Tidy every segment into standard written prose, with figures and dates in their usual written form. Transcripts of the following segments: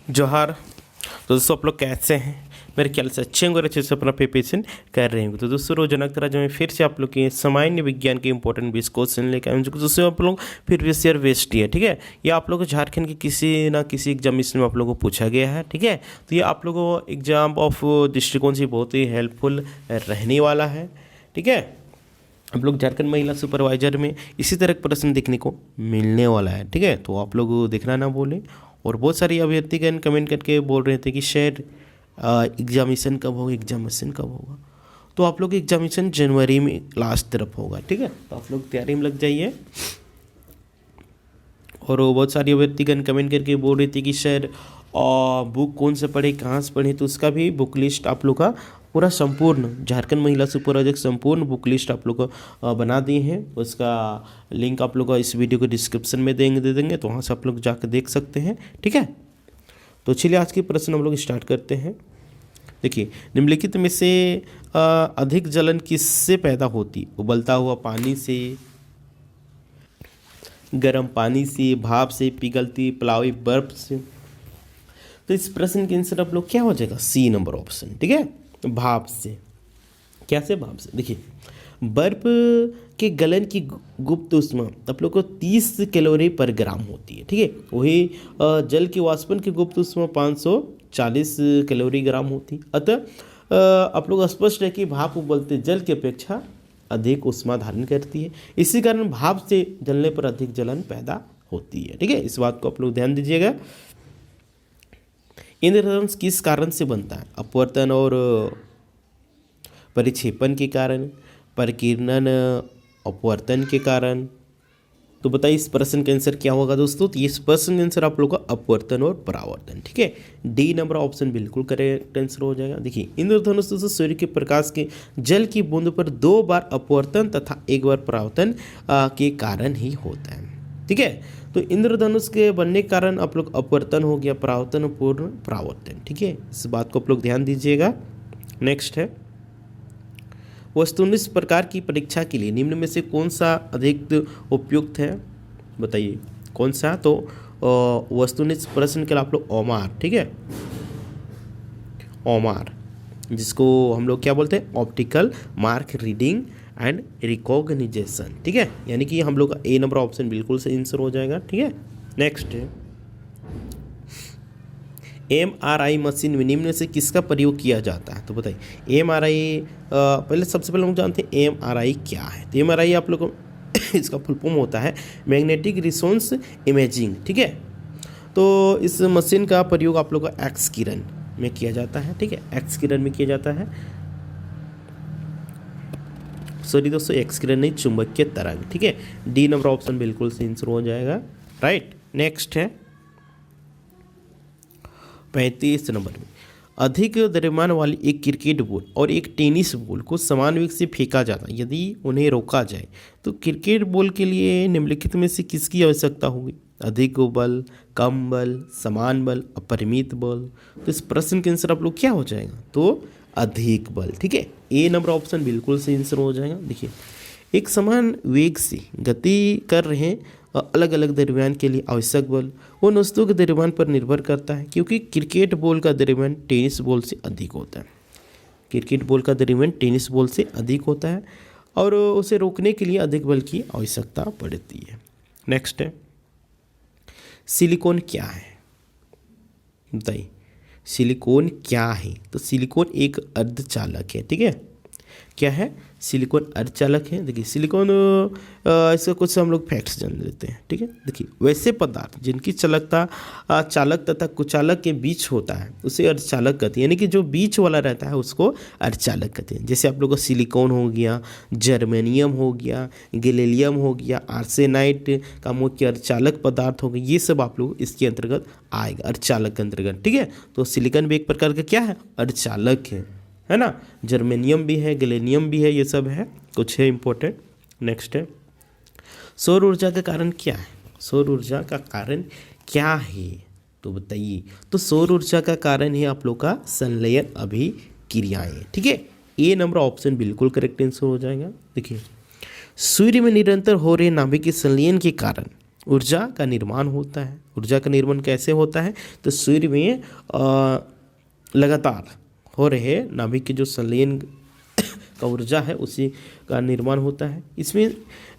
जोहार। तो दोस्तों आप लोग कैसे हैं? मेरे ख्याल से अच्छे होंगे और अच्छे से अपना प्रिपरेशन कर रहे होंगे। तो दोस्तों रोजाना की तरह जो मैं फिर से आप लोग के सामान्य विज्ञान के इंपॉर्टेंट 20 क्वेश्चन लेकर आए हैं, दोस्तों आप लोग प्रीवियस ईयर वेस्ट है, ठीक है। ये आप लोग को झारखंड के किसी ना किसी एग्जामिनेशन में आप लोगों को पूछा गया है, ठीक है। तो ये आप लोगों को एग्जाम ऑफ दृष्टिकोण से बहुत ही हेल्पफुल रहने वाला है, ठीक है। आप लोग झारखंड महिला सुपरवाइजर में इसी तरह का प्रश्न देखने को मिलने वाला है, ठीक है। तो आप लोग देखना ना भूलें। और बहुत सारी अभ्यर्थीगण कमेंट करके बोल रहे थे कि शायद एग्जामिनेशन कब होगा, एग्जामिनेशन कब होगा। तो आप लोग एग्जामिनेशन जनवरी में लास्ट तरफ होगा, ठीक है। तो आप लोग तैयारी में लग जाइए। और बहुत सारी अभ्यर्थीगण कमेंट करके बोल रही थी कि शायद बुक कौन से पढ़े, कहाँ से पढ़े। तो उसका भी बुक लिस्ट आप लोग का पूरा संपूर्ण झारखंड महिला सुपरवाइजर संपूर्ण बुक लिस्ट आप लोग को बना दिए हैं। उसका लिंक आप लोग को इस वीडियो के डिस्क्रिप्शन में दे देंगे, तो वहाँ से आप लोग जाकर देख सकते हैं, ठीक है। तो चलिए आज के प्रश्न हम लोग स्टार्ट करते हैं। देखिए, निम्नलिखित में से अधिक जलन किससे पैदा होती? उबलता हुआ पानी से, गर्म पानी से, भाप से, पिघलती प्लावी बर्फ से। तो इस प्रश्न के आंसर आप लोग क्या हो जाएगा? सी नंबर ऑप्शन, ठीक है। भाप से। कैसे भाप से? देखिए, बर्फ के गलन की गुप्त ऊष्मा आप लोग को 30 कैलोरी पर ग्राम होती है, ठीक है। वही जल के वाष्पन की गुप्त ऊष्मा 540 कैलोरी ग्राम होती है। अतः आप लोग स्पष्ट है कि भाप उबलते जल की अपेक्षा अधिक ऊष्मा धारण करती है। इसी कारण भाप से जलने पर अधिक जलन पैदा होती है, ठीक है। इस बात को आप लोग ध्यान दीजिएगा। इंद्रधनुष किस कारण से बनता है? अपवर्तन और परिक्षेपण के कारण, परिकीर्णन अपवर्तन के कारण। तो बताइए इस प्रश्न का आंसर क्या होगा दोस्तों? तो इस प्रश्न का आंसर आप लोग का अपवर्तन और परावर्तन, ठीक है। डी नंबर ऑप्शन बिल्कुल करेक्ट आंसर हो जाएगा। देखिए, इंद्रधनुष दोस्तों सूर्य के प्रकाश के जल की बूंद पर 2 बार अपवर्तन तथा 1 बार परावर्तन के कारण ही होता है, ठीक है। तो इंद्रधनुष के बनने के कारण आप लोग अपवर्तन हो गया, परावर्तन पूर्ण परावर्तन, ठीक है। इस बात को आप लोग ध्यान दीजिएगा। नेक्स्ट है, वस्तुनिष्ठ प्रकार की परीक्षा के लिए निम्न में से कौन सा अधिक उपयुक्त है? बताइए कौन सा? तो वस्तुनिष्ठ प्रश्न के लिए आप लोग ओमार, ठीक है, ओमार, जिसको हम लोग क्या बोलते हैं? ऑप्टिकल मार्क रीडिंग एंड रिकॉग्निजेशन, ठीक है। यानी कि हम लोग का ए नंबर ऑप्शन बिल्कुल से आंसर हो जाएगा, ठीक है। नेक्स्ट है, MRI मशीन में निम्न से किसका प्रयोग किया जाता है? तो बताइए MRI पहले सबसे पहले हम जानते हैं MRI क्या है। तो MRI आप लोग को इसका फुल फॉर्म होता है मैग्नेटिक रिसोनेंस इमेजिंग, ठीक है। तो इस मशीन का प्रयोग आप लोग का एक्स किरण में किया जाता है, ठीक है। एक्स किरण में किया जाता है, सॉरी दोस्तों, एक्स किरण नहीं, चुंबकीय तरंग, ठीक है। डी नंबर ऑप्शन बिल्कुल से आंसर हो जाएगा, राइट। नेक्स्ट है 35 नंबर में, अधिक द्रव्यमान वाली एक क्रिकेट बॉल और एक टेनिस बॉल को समान वेग से फेंका जाता है। यदि उन्हें रोका जाए तो क्रिकेट बॉल के लिए निम्नलिखित में से किसकी आवश्यकता होगी? अधिक बल, कम बल, समान बल, अपरिमित बल। तो इस प्रश्न के आंसर आप लोग क्या हो जाएगा? तो अधिक बल, ठीक है। ए नंबर ऑप्शन बिल्कुल से आंसर हो जाएगा। देखिए, एक समान वेग से गति कर रहे अलग अलग द्रव्यमान के लिए आवश्यक बल उन वस्तुओं के द्रव्यमान पर निर्भर करता है, क्योंकि क्रिकेट बॉल का द्रव्यमान टेनिस बॉल से अधिक होता है। क्रिकेट बॉल का द्रव्यमान टेनिस बॉल से अधिक होता है और उसे रोकने के लिए अधिक बल की आवश्यकता पड़ती है। नेक्स्ट है, सिलिकॉन क्या है? बताइए सिलिकॉन क्या है? तो सिलिकॉन एक अर्धचालक है, ठीक है। क्या है? सिलिकॉन अर्धचालक है। देखिए, सिलिकॉन इसका कुछ हम लोग फैक्ट्स जान लेते हैं, ठीक है। देखिए, वैसे पदार्थ जिनकी चालकता चालक तथा कुचालक के बीच होता है उसे अर्धचालक कहते हैं। यानी कि जो बीच वाला रहता है उसको अर्धचालक कहते हैं। जैसे आप लोगों को सिलिकॉन हो गया, जर्मेनियम हो गया, गैलियम हो गया, आर्सेनाइट का मुख्य अर्धचालक पदार्थ हो गया, ये सब आप लोग इसके अंतर्गत आएगा, अर्धचालक के अंतर्गत, ठीक है। तो सिलिकॉन भी एक प्रकार का क्या है? अर्धचालक है ना। जर्मेनियम भी है, गैलियम भी है, ये सब है, कुछ है इंपॉर्टेंट। नेक्स्ट है, सौर ऊर्जा का कारण क्या है? सौर ऊर्जा का कारण क्या है? तो बताइए। तो सौर ऊर्जा का कारण है आप लोग का संलयन अभिक्रियाएं, ठीक है। ए नंबर ऑप्शन बिल्कुल करेक्ट आंसर हो जाएगा। देखिए, सूर्य में निरंतर हो रहे नाभिकीय संलयन के कारण ऊर्जा का निर्माण होता है। ऊर्जा का निर्माण कैसे होता है? तो सूर्य में लगातार हो रहे नाभिक के जो संलयन का ऊर्जा है उसी का निर्माण होता है। इसमें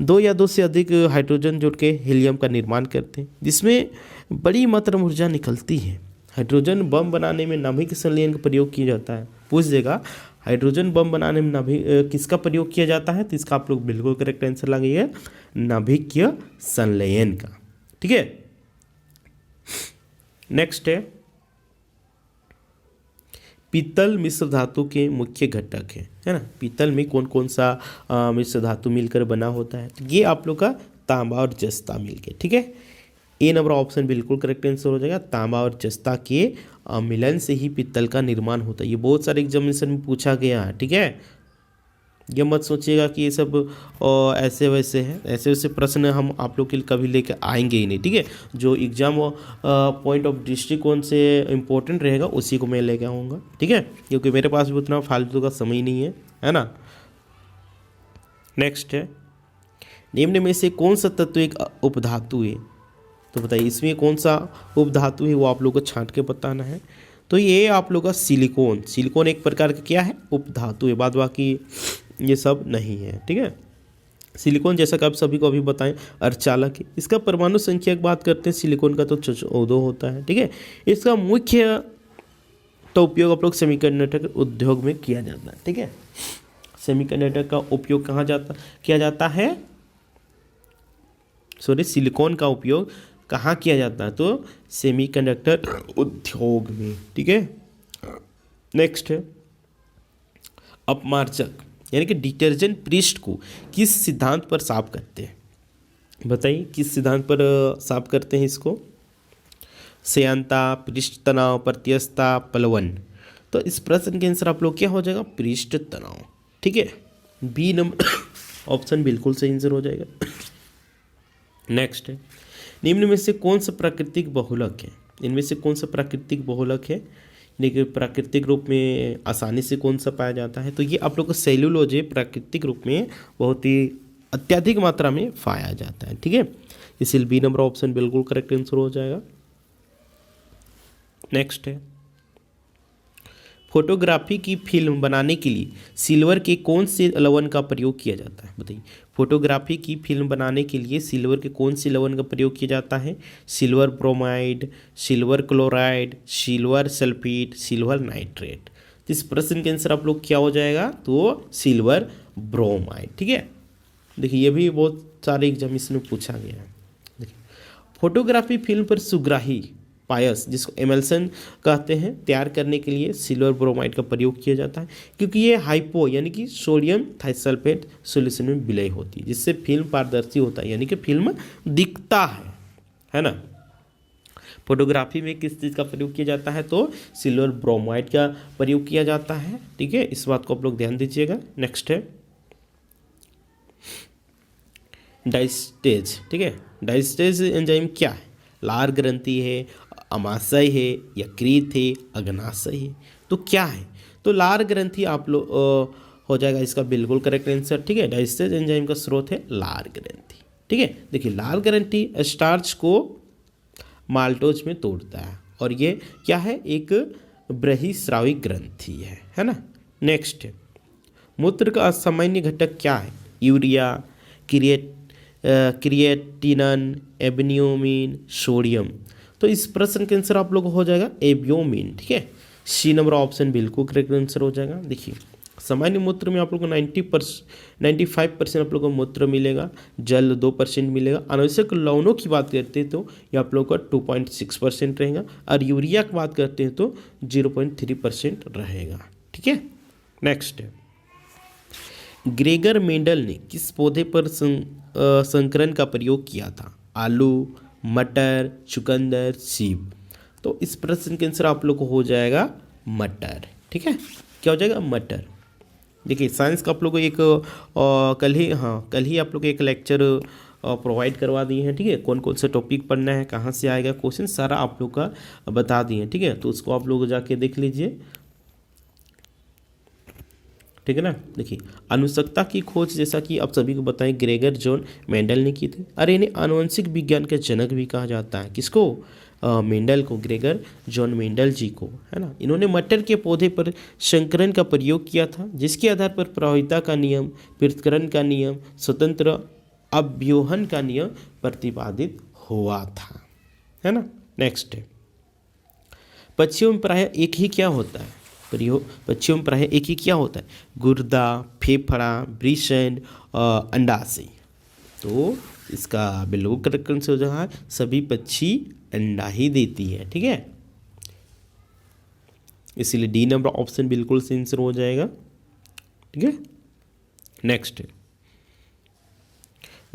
दो या दो से अधिक हाइड्रोजन जुड़ के हीलियम का निर्माण करते हैं, जिसमें बड़ी मात्रा में ऊर्जा निकलती है। हाइड्रोजन बम बनाने में नाभिक संलयन का प्रयोग किया जाता है। पूछ देगा हाइड्रोजन बम बनाने में नाभिक किसका प्रयोग किया जाता है? तो इसका आप लोग बिल्कुल करेक्ट आंसर लगाइए, नाभिकीय संलयन का। ठीक है, नेक्स्ट है पीतल मिश्र धातु के मुख्य घटक है ना। पीतल में कौन कौन सा मिश्र धातु मिलकर बना होता है? तो ये आप लोग का तांबा और जस्ता मिलके। ठीक है, ए नंबर ऑप्शन बिल्कुल करेक्ट आंसर हो जाएगा। तांबा और जस्ता के मिलन से ही पीतल का निर्माण होता है। ये बहुत सारे एग्जामिनेशन में पूछा गया है। ठीक है, ये मत सोचिएगा कि ये सब ऐसे वैसे है, ऐसे वैसे प्रश्न हम आप लोग के लिए कभी लेकर आएंगे ही नहीं। ठीक है, जो एग्जाम पॉइंट ऑफ दृष्टिकोण से इम्पोर्टेंट रहेगा उसी को मैं लेके आऊँगा। ठीक है, क्योंकि मेरे पास भी उतना फालतू का समय नहीं है ना। नेक्स्ट है निम्न में से कौन सा तत्व एक उपधातु है? तो बताइए इसमें कौन सा उपधातु है, वो आप लोग को छांट के बताना है। तो ये आप लोग का सिलिकॉन। सिलिकॉन एक प्रकार का क्या है? उपधातु है, बाद बाकी ये सब नहीं है। ठीक है, सिलिकॉन जैसा कि आप सभी को अभी बताएं अर्धचालक है। इसका परमाणु संख्या की बात करते हैं सिलिकॉन का तो 14 होता है। ठीक है, इसका मुख्य तो उपयोग आप लोग सेमीकंडक्टर उद्योग में किया जाता है। ठीक है, सेमीकंडक्टर का उपयोग कहाँ किया जाता है? सिलिकॉन का उपयोग कहाँ किया जाता है? तो सेमीकंडक्टर उद्योग में। ठीक है, नेक्स्ट है अपमार्जक यानी कि डिटर्जेंट पृष्ठ को किस सिद्धांत पर साफ करते हैं? बताइए किस सिद्धांत पर साफ करते हैं इसको? श्यानता, पृष्ठ तनाव, प्रत्यस्थता, प्लवन। तो इस प्रश्न के आंसर आप लोग क्या हो जाएगा? पृष्ठ तनाव। ठीक है, बी नंबर ऑप्शन बिल्कुल सही आंसर हो जाएगा। नेक्स्ट है निम्न में से कौन सा प्राकृतिक बहुलक है? इनमें से कौन सा प्राकृतिक बहुलक है? लेकिन प्राकृतिक रूप में आसानी से कौन सा पाया जाता है? तो ये आप लोग को सेल्यूलोज प्राकृतिक रूप में बहुत ही अत्यधिक मात्रा में पाया जाता है। ठीक है, इसलिए बी नंबर ऑप्शन बिल्कुल करेक्ट आंसर हो जाएगा। नेक्स्ट है फोटोग्राफी की फिल्म बनाने के लिए सिल्वर के कौन से लवण का प्रयोग किया जाता है? बताइए फोटोग्राफी की फिल्म बनाने के लिए सिल्वर के कौन से लवण का प्रयोग किया जाता है? Silver bromide, silver chloride, silver sulphate, silver nitrate. तो इस प्रश्न के आंसर आप लोग क्या हो जाएगा? तो सिल्वर ब्रोमाइड। ठीक है, देखिए ये भी बहुत सारे एग्जामिनेशन में पूछा गया है। देखिए फोटोग्राफी फिल्म पर सुग्राही पायस जिसको एमल्सन कहते हैं तैयार करने के लिए सिल्वर ब्रोमाइड का प्रयोग किया जाता है, क्योंकि ये हाइपो यानी कि सोडियम थाइसल्फेट सॉल्यूशन में विलय होती है, जिससे फिल्म पारदर्शी होता है यानी कि फिल्म दिखता है ना। फोटोग्राफी में किस चीज़ का प्रयोग किया जाता है? तो सिल्वर ब्रोमाइड का प्रयोग किया जाता है। ठीक है, इस बात को आप लोग ध्यान दीजिएगा। नेक्स्ट है डायस्टेज। ठीक है, डायस्टेज एंजाइम क्या है? लार ग्रंथि है, अमाशय है, यकृत है, अग्नाशय है। तो क्या है? तो लार ग्रंथि आप लोग हो जाएगा इसका बिल्कुल करेक्ट आंसर। ठीक है, डायस्टेज एंजाइम का स्रोत है लार ग्रंथि। ठीक है, देखिए लार ग्रंथि स्टार्च को माल्टोज में तोड़ता है और ये क्या है? एक बृहस्राविक ग्रंथि है ना। नेक्स्ट मूत्र का असामान्य घटक क्या है? Urea, creatinine, albumin, sodium. तो इस प्रश्न के आंसर आप लोग हो जाएगा एब्यूमिन। ठीक है, सी नंबर ऑप्शन बिल्कुल करेक्ट आंसर हो जाएगा। देखिए सामान्य मूत्र में आप लोग को 95% आप लोग को मूत्र मिलेगा, जल 2% मिलेगा। अनावश्यक लवणों की बात करते हैं तो ये आप लोग का 2.6% रहेगा और यूरिया की बात करते हैं तो 0.3% रहेगा। ठीक है, नेक्स्ट है ग्रेगर मेंडल ने किस पौधे पर संकरण का प्रयोग किया था? आलू, मटर, चुकंदर, सेब। तो इस प्रश्न के आंसर आप लोग को हो जाएगा मटर। ठीक है, क्या हो जाएगा? मटर। देखिए साइंस का आप लोग को एक कल ही आप लोग को एक लेक्चर प्रोवाइड करवा दिए हैं। ठीक है, कौन कौन सा टॉपिक पढ़ना है, कहाँ से आएगा क्वेश्चन, सारा आप लोग का बता दिए हैं। ठीक है, तो उसको आप लोग जाके देख लीजिए। ठीक है ना। देखिए अनुसकता की खोज जैसा कि आप सभी को बताएं ग्रेगर जॉन मेंडल ने की थी। अरे इन्हें आनुवंशिक विज्ञान के जनक भी कहा जाता है। किसको? मेंडल को, ग्रेगर जॉन मेंडल जी को, है ना। इन्होंने मटर के पौधे पर संकरण का प्रयोग किया था, जिसके आधार पर प्रवाहिता का नियम, पृथक्करण का नियम, स्वतंत्र अवरोहन का नियम प्रतिपादित हुआ था, है ना। नेक्स्ट है पक्षियों में प्रायः एक ही क्या होता है? पक्षियों में प्रायः एक ही क्या होता है? गुर्दा, फेफड़ा, वृषण, अंडाशय। तो इसका बिल्कुल करेक्ट आंसर हो जाए सभी पक्षी अंडा ही देती है, ठीक है। इसीलिए डी नंबर ऑप्शन बिल्कुल सही आंसर हो जाएगा, ठीक है। नेक्स्ट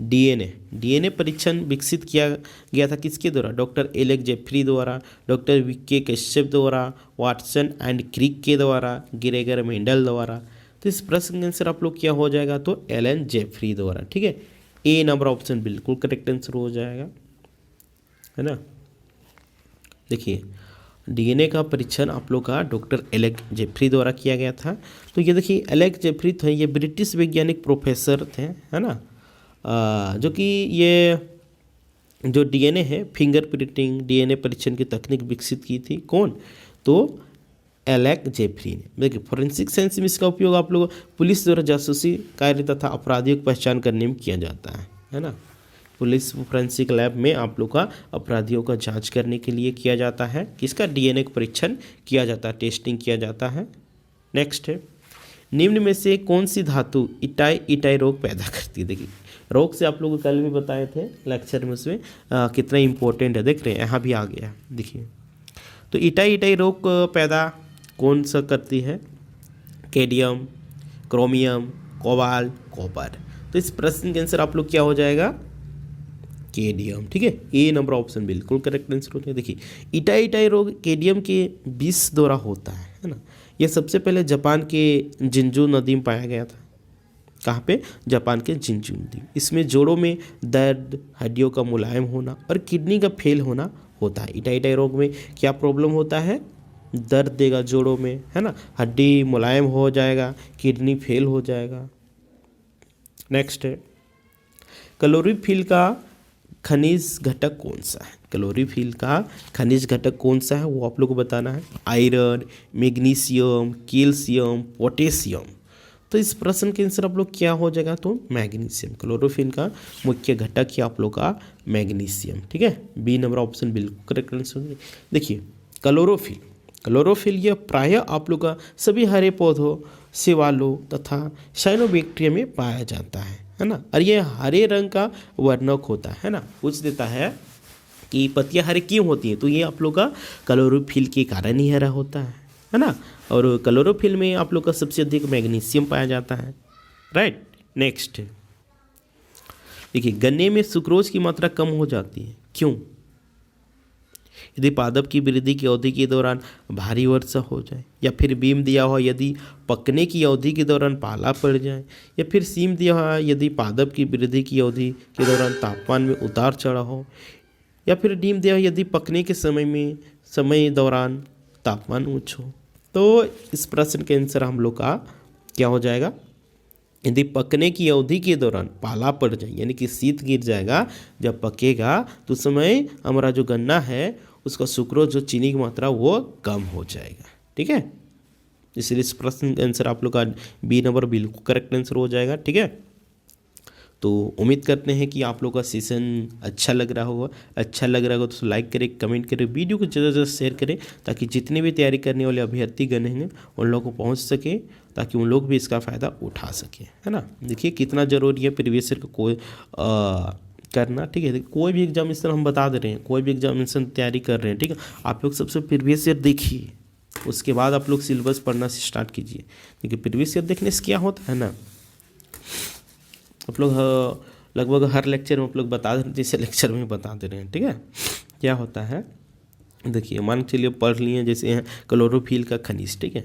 डीएनए परीक्षण विकसित किया गया था किसके द्वारा? डॉक्टर एलेक्स जेफरी द्वारा, डॉक्टर वीके कश्यप द्वारा, वाटसन एंड क्रिक के द्वारा, ग्रेगर मेंडल द्वारा। तो इस प्रश्न का आंसर आप लोग क्या हो जाएगा? तो एलन जेफरी द्वारा, ठीक है। ए नंबर ऑप्शन बिल्कुल करेक्ट आंसर हो जाएगा, है ना। देखिए डीएनए का परीक्षण आप लोग का डॉक्टर एलेक्स जेफरी द्वारा किया गया था। तो ये देखिए एलेक्स जेफरी थे, ये ब्रिटिश वैज्ञानिक प्रोफेसर थे, है ना। जो कि ये जो डीएनए है फिंगर प्रिंटिंग डीएनए परीक्षण की तकनीक विकसित की थी। कौन? तो एलेक्स जेफरी ने। देखिए फोरेंसिक साइंस में इसका उपयोग आप लोग पुलिस द्वारा जासूसी कार्य तथा अपराधियों की पहचान करने में किया जाता है ना। पुलिस फोरेंसिक लैब में आप लोग का अपराधियों का जांच करने के लिए किया जाता है, किसका? डीएनए का परीक्षण किया जाता है, टेस्टिंग किया जाता है। नेक्स्ट है निम्न में से कौन सी धातु इटाई रोग पैदा करती है? देखिए रोग से आप लोग को कल भी बताए थे लेक्चर में, उसमें कितना इंपॉर्टेंट है, देख रहे हैं यहाँ भी आ गया। देखिए तो इटाई रोग पैदा कौन सा करती है? कैडियम, क्रोमियम, कोबाल्ट, कॉपर। तो इस प्रश्न का आंसर आप लोग क्या हो जाएगा? कैडियम, ठीक है। ए नंबर ऑप्शन बिल्कुल करेक्ट आंसर होता है। देखिए इटाई रोग कैडियम के विष द्वारा होता है ना। यह सबसे पहले जापान के जिंजू नदी में पाया गया था। कहाँ पे? जापान के जिंजू नदी। इसमें जोड़ों में दर्द, हड्डियों का मुलायम होना और किडनी का फेल होना होता है। इटाई रोग में क्या प्रॉब्लम होता है? दर्द देगा जोड़ों में, है ना, हड्डी मुलायम हो जाएगा, किडनी फेल हो जाएगा। नेक्स्ट है क्लोरोफिल का खनिज घटक कौन सा है? क्लोरोफिल का खनिज घटक कौन सा है वो आप लोग को बताना है। Iron, magnesium, calcium, potassium. तो इस प्रश्न के आंसर आप लोग क्या हो जाएगा? तो मैग्नीशियम। क्लोरोफिल का मुख्य घटक ही आप लोग का मैग्नीशियम, ठीक है। बी नंबर ऑप्शन बिल्कुल करेक्ट आंसर। देखिए क्लोरोफिल यह प्रायः आप लोग का सभी हरे पौधों, शिवालों तथा साइनोबैक्टीरिया में पाया जाता है ना। और ये हरे रंग का वर्णक होता है ना। पूछ देता है कि पत्तियां हरे क्यों होती हैं? तो ये आप लोग का क्लोरोफिल के कारण ही हरा होता है ना। और क्लोरोफिल में आप लोग का सबसे अधिक मैग्नीशियम पाया जाता है, राइट। नेक्स्ट देखिए गन्ने में सुक्रोज की मात्रा कम हो जाती है, क्यों? यदि पादप की वृद्धि की अवधि के दौरान भारी वर्षा हो जाए, या फिर बीम दिया हुआ यदि पकने की अवधि के दौरान पाला पड़ जाए, या फिर सीम दिया हुआ यदि पादप की वृद्धि की अवधि के दौरान तापमान में उतार चढ़ाव हो, या फिर डीम दिया हुआ यदि पकने के समय दौरान तापमान ऊंच हो। तो इस प्रश्न के आंसर हम लोग का क्या हो जाएगा? यदि पकने की अवधि के दौरान पाला पड़ जाए, यानी कि शीत गिर जाएगा, जब पकेगा तो उस समय हमारा जो गन्ना है उसका सुक्रोज जो चीनी की मात्रा वो कम हो जाएगा, ठीक है। इसलिए इस प्रश्न का आंसर आप लोग का बी नंबर बिल्कुल करेक्ट आंसर हो जाएगा, ठीक है। तो उम्मीद करते हैं कि आप लोग का सेशन अच्छा लग रहा होगा तो लाइक करें, कमेंट करें, वीडियो को ज़्यादा से ज़्यादा शेयर करें, ताकि जितने भी तैयारी करने वाले अभ्यर्थीगण हैं उन लोगों को पहुंच सके, ताकि उन लोग भी इसका फ़ायदा उठा सकें, है ना। देखिए कितना ज़रूरी है प्रीवियस ईयर को करना, ठीक है। कोई भी एग्जामिनेशन हम बता दे रहे हैं, कोई भी एग्जामिनेशन तैयारी कर रहे हैं, ठीक है, आप लोग सबसे प्रीवियस ईयर देखिए, उसके बाद आप लोग सिलेबस पढ़ना से स्टार्ट कीजिए। देखिए प्रीवियस ईयर देखने से क्या होता है ना, आप लोग लगभग हर लेक्चर में आप लोग बता दे, जैसे लेक्चर में बता दे रहे हैं, ठीक है। क्या होता है देखिए, मान के चलिए पढ़ लिए जैसे हैं क्लोरोफिल का खनिज, ठीक है।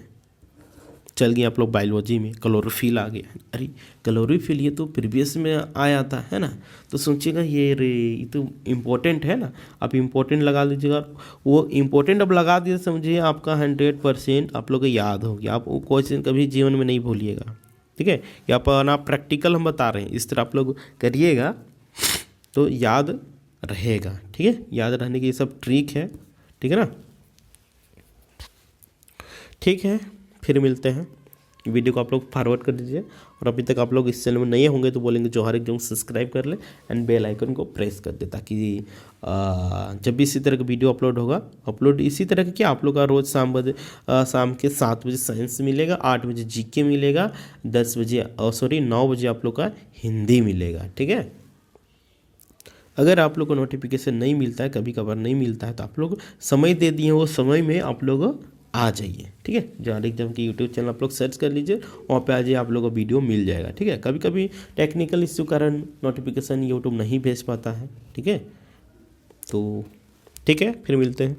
चल गए आप लोग बायोलॉजी में, क्लोरोफिल आ गया। अरे क्लोरोफिल ये तो प्रीवियस में आया था, है ना, तो सोचिएगा ये तो इम्पोर्टेंट है ना, आप इम्पोर्टेंट लगा लीजिएगा। वो इम्पोर्टेंट अब लगा दिए, समझिए आपका 100% आप लोग को याद हो गया। आप वो क्वेश्चन कभी जीवन में नहीं भूलिएगा, ठीक है। या अपना प्रैक्टिकल हम बता रहे हैं, इस तरह आप लोग करिएगा तो याद रहेगा, ठीक है। याद रहने की ये सब ट्रिक है, ठीक है ना। ठीक है, फिर मिलते हैं। वीडियो को आप लोग फॉरवर्ड कर दीजिए, और अभी तक आप लोग इस चैनल में नए होंगे तो बोलेंगे जोहार एकदम सब्सक्राइब कर ले एंड बेल आइकन को प्रेस कर दे, ताकि जब भी इसी तरह का वीडियो अपलोड इसी तरह का क्या आप लोग का रोज़ शाम के 7 बजे साइंस मिलेगा, 8 बजे जीके मिलेगा, 9 बजे आप लोग का हिंदी मिलेगा, ठीक है। अगर आप लोग को नोटिफिकेशन नहीं मिलता है, कभी कभार नहीं मिलता है, तो आप लोग समय दे दिए, वो समय में आप लोग आ जाइए, ठीक है। जोहार एग्जाम की यूट्यूब चैनल आप लोग सर्च कर लीजिए, वहाँ पे आ जाइए, आप लोगों को वीडियो मिल जाएगा, ठीक है। कभी कभी टेक्निकल इश्यू कारण नोटिफिकेशन यूट्यूब नहीं भेज पाता है, ठीक है। तो ठीक है, फिर मिलते हैं।